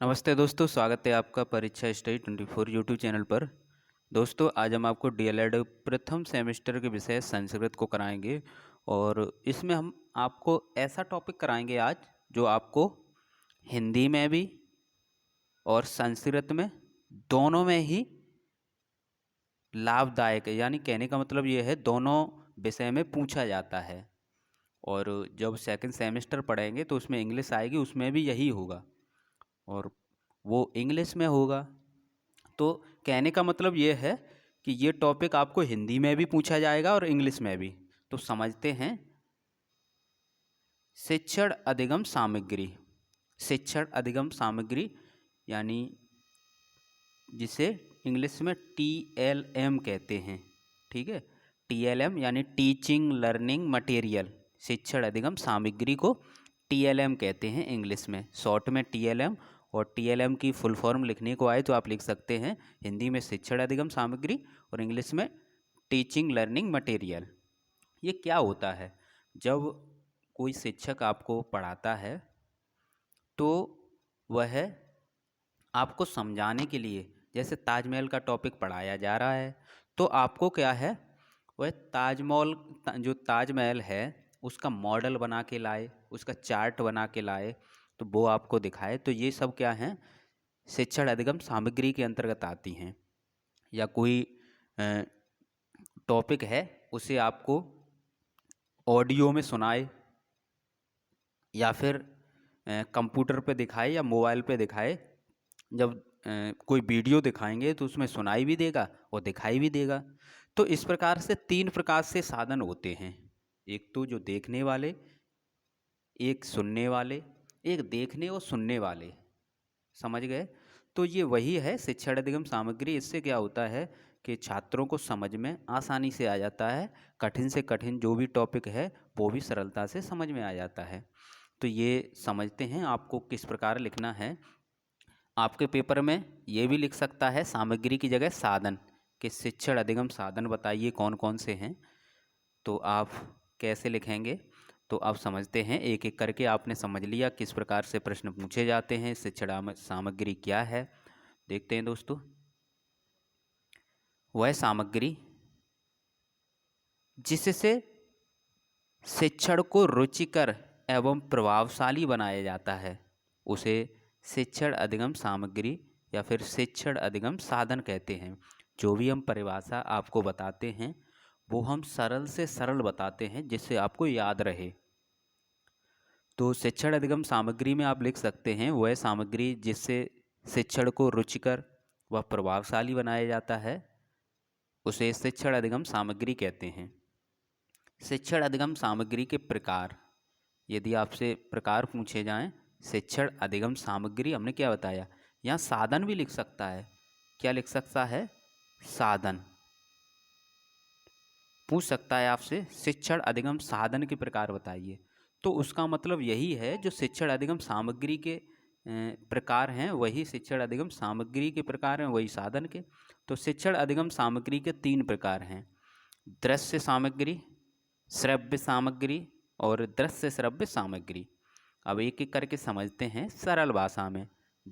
नमस्ते दोस्तों, स्वागत है आपका परीक्षा स्टडी 24 यूट्यूब चैनल पर। दोस्तों, आज हम आपको डीएलएड प्रथम सेमेस्टर के विषय संस्कृत को कराएंगे और इसमें हम आपको ऐसा टॉपिक कराएंगे आज जो आपको हिंदी में भी और संस्कृत में दोनों में ही लाभदायक है। यानी कहने का मतलब ये है दोनों विषय में पूछा जाता है। और जब सेकंड सेमेस्टर पढ़ेंगे तो उसमें इंग्लिश आएगी, उसमें भी यही होगा और वो इंग्लिश में होगा। तो कहने का मतलब ये है कि ये टॉपिक आपको हिंदी में भी पूछा जाएगा और इंग्लिश में भी। तो समझते हैं। शिक्षण अधिगम सामग्री। शिक्षण अधिगम सामग्री यानी जिसे इंग्लिश में TLM कहते हैं। ठीक है, TLM यानी टीचिंग लर्निंग मटेरियल। शिक्षण अधिगम सामग्री को TLM कहते हैं इंग्लिश में, शॉर्ट में TLM। और TLM की फुल फॉर्म लिखने को आए तो आप लिख सकते हैं हिंदी में शिक्षण अधिगम सामग्री और इंग्लिश में टीचिंग लर्निंग मटेरियल। ये क्या होता है? जब कोई शिक्षक आपको पढ़ाता है तो वह आपको समझाने के लिए, जैसे ताजमहल का टॉपिक पढ़ाया जा रहा है तो आपको क्या है, वह जो ताजमहल है उसका मॉडल बना के लाए, उसका चार्ट बना के लाए तो वो आपको दिखाए। तो ये सब क्या हैं, शिक्षण अधिगम सामग्री के अंतर्गत आती हैं। या कोई टॉपिक है उसे आपको ऑडियो में सुनाए या फिर कंप्यूटर पे दिखाए या मोबाइल पे दिखाए। जब कोई वीडियो दिखाएंगे तो उसमें सुनाई भी देगा और दिखाई भी देगा। तो इस प्रकार से तीन प्रकार से साधन होते हैं। एक तो जो देखने वाले, एक सुनने वाले, एक देखने और सुनने वाले। समझ गए? तो ये वही है शिक्षण अधिगम सामग्री। इससे क्या होता है कि छात्रों को समझ में आसानी से आ जाता है। कठिन से कठिन जो भी टॉपिक है वो भी सरलता से समझ में आ जाता है। तो ये समझते हैं आपको किस प्रकार लिखना है। आपके पेपर में ये भी लिख सकता है सामग्री की जगह साधन, कि शिक्षण अधिगम साधन बताइए कौन कौन से हैं। तो आप कैसे लिखेंगे तो आप समझते हैं, एक एक करके आपने समझ लिया किस प्रकार से प्रश्न पूछे जाते हैं, शिक्षण सामग्री क्या है। देखते हैं दोस्तों। वह सामग्री जिससे शिक्षण को रुचिकर एवं प्रभावशाली बनाया जाता है उसे शिक्षण अधिगम सामग्री या फिर शिक्षण अधिगम साधन कहते हैं। जो भी हम परिभाषा आपको बताते हैं वो हम सरल से सरल बताते हैं जिससे आपको याद रहे। तो शिक्षण अधिगम सामग्री में आप लिख सकते हैं वह सामग्री जिससे शिक्षण को रुचिकर व प्रभावशाली बनाया जाता है उसे शिक्षण अधिगम सामग्री कहते हैं। शिक्षण अधिगम सामग्री के प्रकार, यदि आपसे प्रकार पूछे जाएं शिक्षण अधिगम सामग्री, हमने क्या बताया, यहाँ साधन भी लिख सकता है। क्या लिख सकता है? साधन। पूछ सकता है आपसे शिक्षण अधिगम साधन के प्रकार बताइए, तो उसका मतलब यही है जो शिक्षण अधिगम सामग्री के प्रकार हैं वही शिक्षण अधिगम सामग्री के प्रकार हैं वही साधन के। तो शिक्षण अधिगम सामग्री के तीन प्रकार हैं: दृश्य सामग्री, श्रव्य सामग्री और दृश्य श्रव्य सामग्री। अब एक एक करके समझते हैं सरल भाषा में।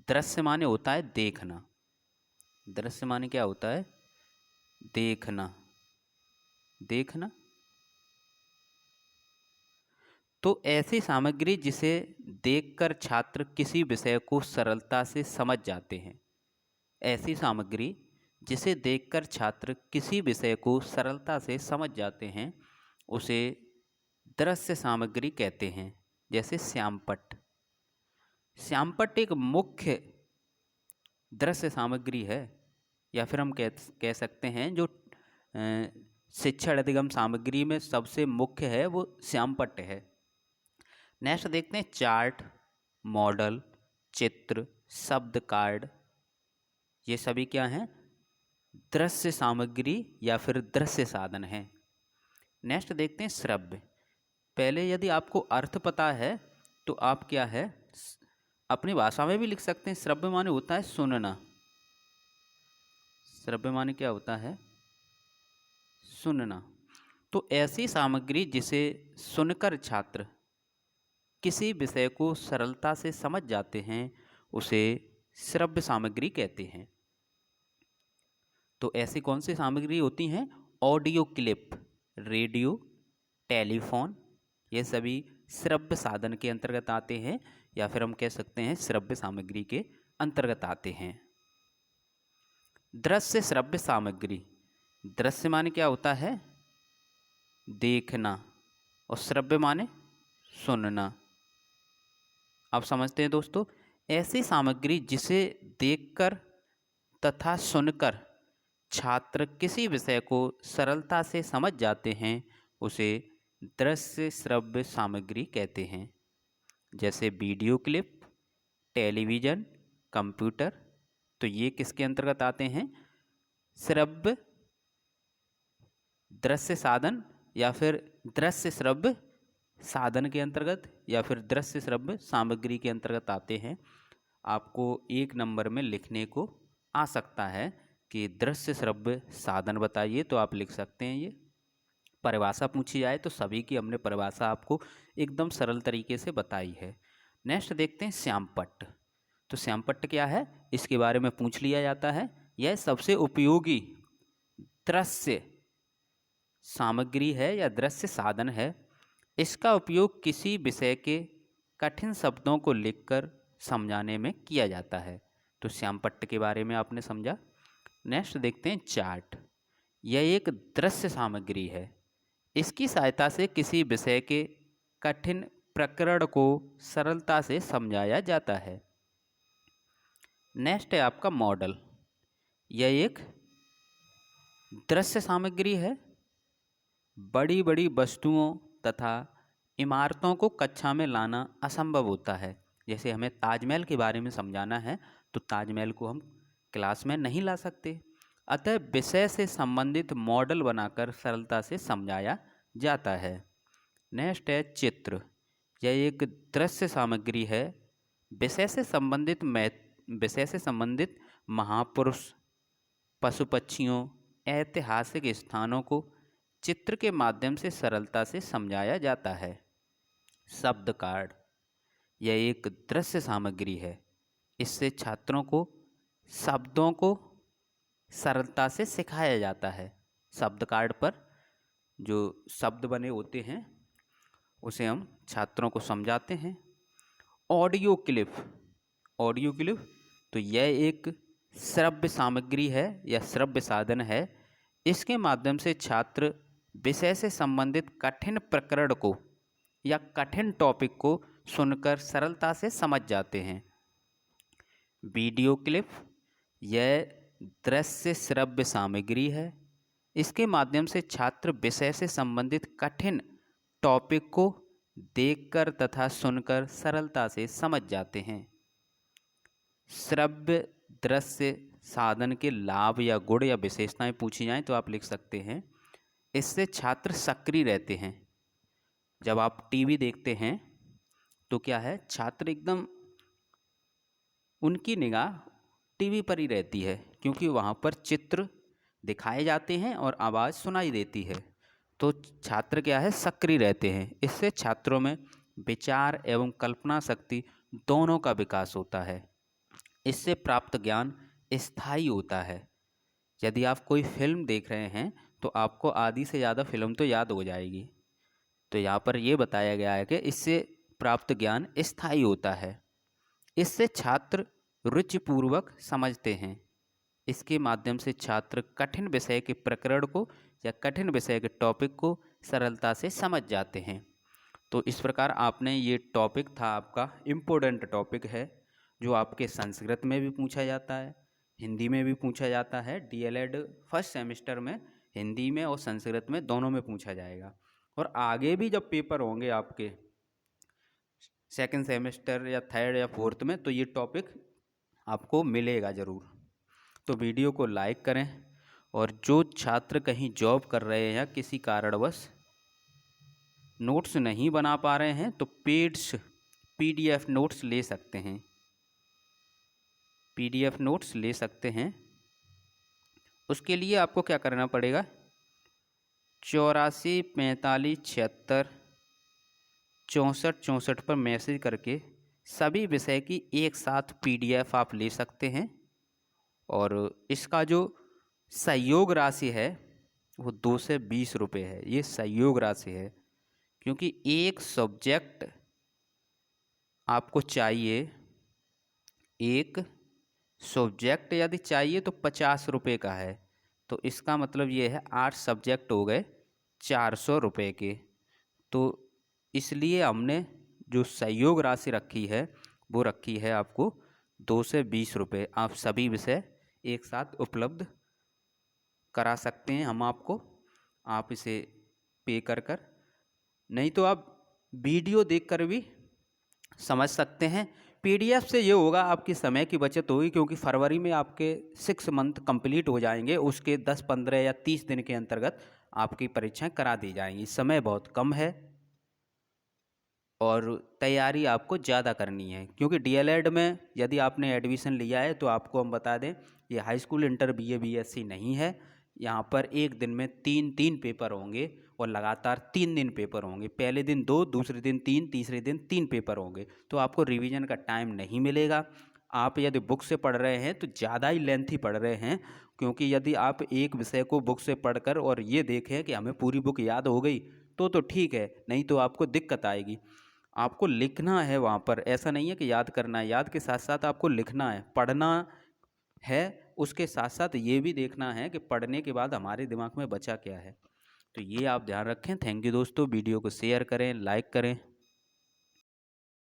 दृश्य माने होता है देखना। दृश्य माने क्या होता है? देखना। देखना। तो ऐसी सामग्री जिसे देखकर छात्र किसी विषय को सरलता से समझ जाते हैं। ऐसी सामग्री जिसे देखकर छात्र किसी विषय को सरलता से समझ जाते हैं उसे दृश्य सामग्री कहते हैं। जैसे श्यामपट्ट। श्यामपट्ट एक मुख्य दृश्य सामग्री है, या फिर हम कह सकते हैं जो शिक्षण अधिगम सामग्री में सबसे मुख्य है वो श्यामपट्ट है। नेक्स्ट देखते हैं चार्ट, मॉडल, चित्र, शब्द कार्ड। ये सभी क्या हैं? दृश्य सामग्री या फिर दृश्य साधन है। नेक्स्ट देखते हैं श्रव्य। पहले यदि आपको अर्थ पता है तो आप क्या है अपनी भाषा में भी लिख सकते हैं। श्रव्य माने होता है सुनना। श्रव्य माने क्या होता है? सुनना। तो ऐसी सामग्री जिसे सुनकर छात्र किसी विषय को सरलता से समझ जाते हैं उसे श्रव्य सामग्री कहते हैं। तो ऐसी कौन सी सामग्री होती हैं? ऑडियो क्लिप, रेडियो, टेलीफोन, ये सभी श्रव्य साधन के अंतर्गत आते हैं, या फिर हम कह सकते हैं श्रव्य सामग्री के अंतर्गत आते हैं। दृश्य श्रव्य सामग्री, दृश्य माने क्या होता है? देखना, और श्रव्य माने सुनना। आप समझते हैं दोस्तों? ऐसी सामग्री जिसे देखकर तथा सुनकर छात्र किसी विषय को सरलता से समझ जाते हैं, उसे दृश्य श्रव्य सामग्री कहते हैं। जैसे वीडियो क्लिप, टेलीविज़न, कंप्यूटर, तो ये किसके अंतर्गत आते हैं? श्रव्य दृश्य साधन, या फिर दृश्य श्रव्य साधन के अंतर्गत, या फिर दृश्य श्रव्य सामग्री के अंतर्गत आते हैं। आपको 1 नंबर में लिखने को आ सकता है कि दृश्य श्रव्य साधन बताइए, तो आप लिख सकते हैं ये। परिभाषा पूछी जाए तो सभी की हमने परिभाषा आपको एकदम सरल तरीके से बताई है। नेक्स्ट देखते हैं श्यामपट्ट। तो श्यामपट्ट क्या है, इसके बारे में पूछ लिया जाता है। यह सबसे उपयोगी दृश्य सामग्री है या दृश्य साधन है। इसका उपयोग किसी विषय के कठिन शब्दों को लिखकर समझाने में किया जाता है। तो श्यामपट्ट के बारे में आपने समझा। नेक्स्ट देखते हैं चार्ट। यह एक दृश्य सामग्री है। इसकी सहायता से किसी विषय के कठिन प्रकरण को सरलता से समझाया जाता है। नेक्स्ट है आपका मॉडल। यह एक दृश्य सामग्री है। बड़ी बड़ी वस्तुओं तथा इमारतों को कक्षा में लाना असंभव होता है। जैसे हमें ताजमहल के बारे में समझाना है तो ताजमहल को हम क्लास में नहीं ला सकते, अतः विषय से संबंधित मॉडल बनाकर सरलता से समझाया जाता है। नेक्स्ट है चित्र। यह एक दृश्य सामग्री है। विषय से संबंधित महापुरुष, पशु पक्षियों, ऐतिहासिक स्थानों को चित्र के माध्यम से सरलता से समझाया जाता है। शब्द कार्ड। यह एक दृश्य सामग्री है। इससे छात्रों को शब्दों को सरलता से सिखाया जाता है। शब्द कार्ड पर जो शब्द बने होते हैं उसे हम छात्रों को समझाते हैं। Audio clip. ऑडियो क्लिप तो यह एक श्रव्य सामग्री है या श्रव्य साधन है। इसके माध्यम से छात्र विषय से संबंधित कठिन प्रकरण को या कठिन टॉपिक को सुनकर सरलता से समझ जाते हैं। वीडियो क्लिप यह दृश्य श्रव्य सामग्री है। इसके माध्यम से छात्र विषय से संबंधित कठिन टॉपिक को देखकर तथा सुनकर सरलता से समझ जाते हैं। श्रव्य दृश्य साधन के लाभ या गुण या विशेषताएं पूछी जाएं तो आप लिख सकते हैं। इससे छात्र सक्रिय रहते हैं। जब आप टीवी देखते हैं तो क्या है, छात्र एकदम उनकी निगाह टीवी पर ही रहती है, क्योंकि वहाँ पर चित्र दिखाए जाते हैं और आवाज़ सुनाई देती है। तो छात्र क्या है, सक्रिय रहते हैं। इससे छात्रों में विचार एवं कल्पना शक्ति दोनों का विकास होता है। इससे प्राप्त ज्ञान स्थायी होता है। यदि आप कोई फिल्म देख रहे हैं तो आपको आधी से ज़्यादा फिल्म तो याद हो जाएगी। तो यहाँ पर ये बताया गया है कि इससे प्राप्त ज्ञान स्थायी होता है। इससे छात्र रुचिपूर्वक समझते हैं। इसके माध्यम से छात्र कठिन विषय के प्रकरण को या कठिन विषय के टॉपिक को सरलता से समझ जाते हैं। तो इस प्रकार आपने ये टॉपिक था, आपका इम्पोर्टेंट टॉपिक है, जो आपके संस्कृत में भी पूछा जाता है, हिंदी में भी पूछा जाता है। डीएलएड फर्स्ट सेमेस्टर में हिंदी में और संस्कृत में दोनों में पूछा जाएगा। और आगे भी जब पेपर होंगे आपके सेकंड सेमेस्टर या थर्ड या फोर्थ में, तो ये टॉपिक आपको मिलेगा ज़रूर। तो वीडियो को लाइक करें, और जो छात्र कहीं जॉब कर रहे हैं या किसी कारणवश नोट्स नहीं बना पा रहे हैं तो पीडीएफ नोट्स ले सकते हैं। पीडीएफ नोट्स ले सकते हैं। उसके लिए आपको क्या करना पड़ेगा, 84 45 76 64 64 पर मैसेज करके सभी विषय की एक साथ पीडीएफ आप ले सकते हैं। और इसका जो सहयोग राशि है वो 220 रुपये है। ये सहयोग राशि है, क्योंकि एक सब्जेक्ट आपको चाहिए, एक सब्जेक्ट यदि चाहिए तो 50 रुपये का है। तो इसका मतलब ये है 8 सब्जेक्ट हो गए 400 रुपये के। तो इसलिए हमने जो सहयोग राशि रखी है वो रखी है आपको 220 रुपये। आप सभी विषय एक साथ उपलब्ध करा सकते हैं हम आपको। आप इसे पे कर कर, नहीं तो आप वीडियो देखकर भी समझ सकते हैं। पीडीएफ से ये होगा, आपकी समय की बचत होगी, क्योंकि फरवरी में आपके 6 मंथ कंप्लीट हो जाएंगे। उसके 10, 15 या 30 दिन के अंतर्गत आपकी परीक्षाएं करा दी जाएंगी। समय बहुत कम है और तैयारी आपको ज़्यादा करनी है, क्योंकि डीएलएड में यदि आपने एडमिशन लिया है तो आपको हम बता दें, ये high school, inter, BA, BSc नहीं है। यहाँ पर एक दिन में 3 पेपर होंगे और लगातार 3 दिन पेपर होंगे। पहले दिन 2, दूसरे दिन 3, तीसरे दिन 3 पेपर होंगे। तो आपको रिवीजन का टाइम नहीं मिलेगा। आप यदि बुक से पढ़ रहे हैं तो ज़्यादा ही लेंथी पढ़ रहे हैं, क्योंकि यदि आप एक विषय को बुक से पढ़कर और ये देखें कि हमें पूरी बुक याद हो गई तो ठीक है, नहीं तो आपको दिक्कत आएगी। आपको लिखना है वहाँ पर, ऐसा नहीं है कि याद करना है। याद के साथ साथ आपको लिखना है, पढ़ना है, उसके साथ साथ ये भी देखना है कि पढ़ने के बाद हमारे दिमाग में बचा क्या है। तो ये आप ध्यान रखें। थैंक यू दोस्तों। वीडियो को शेयर करें, लाइक करें।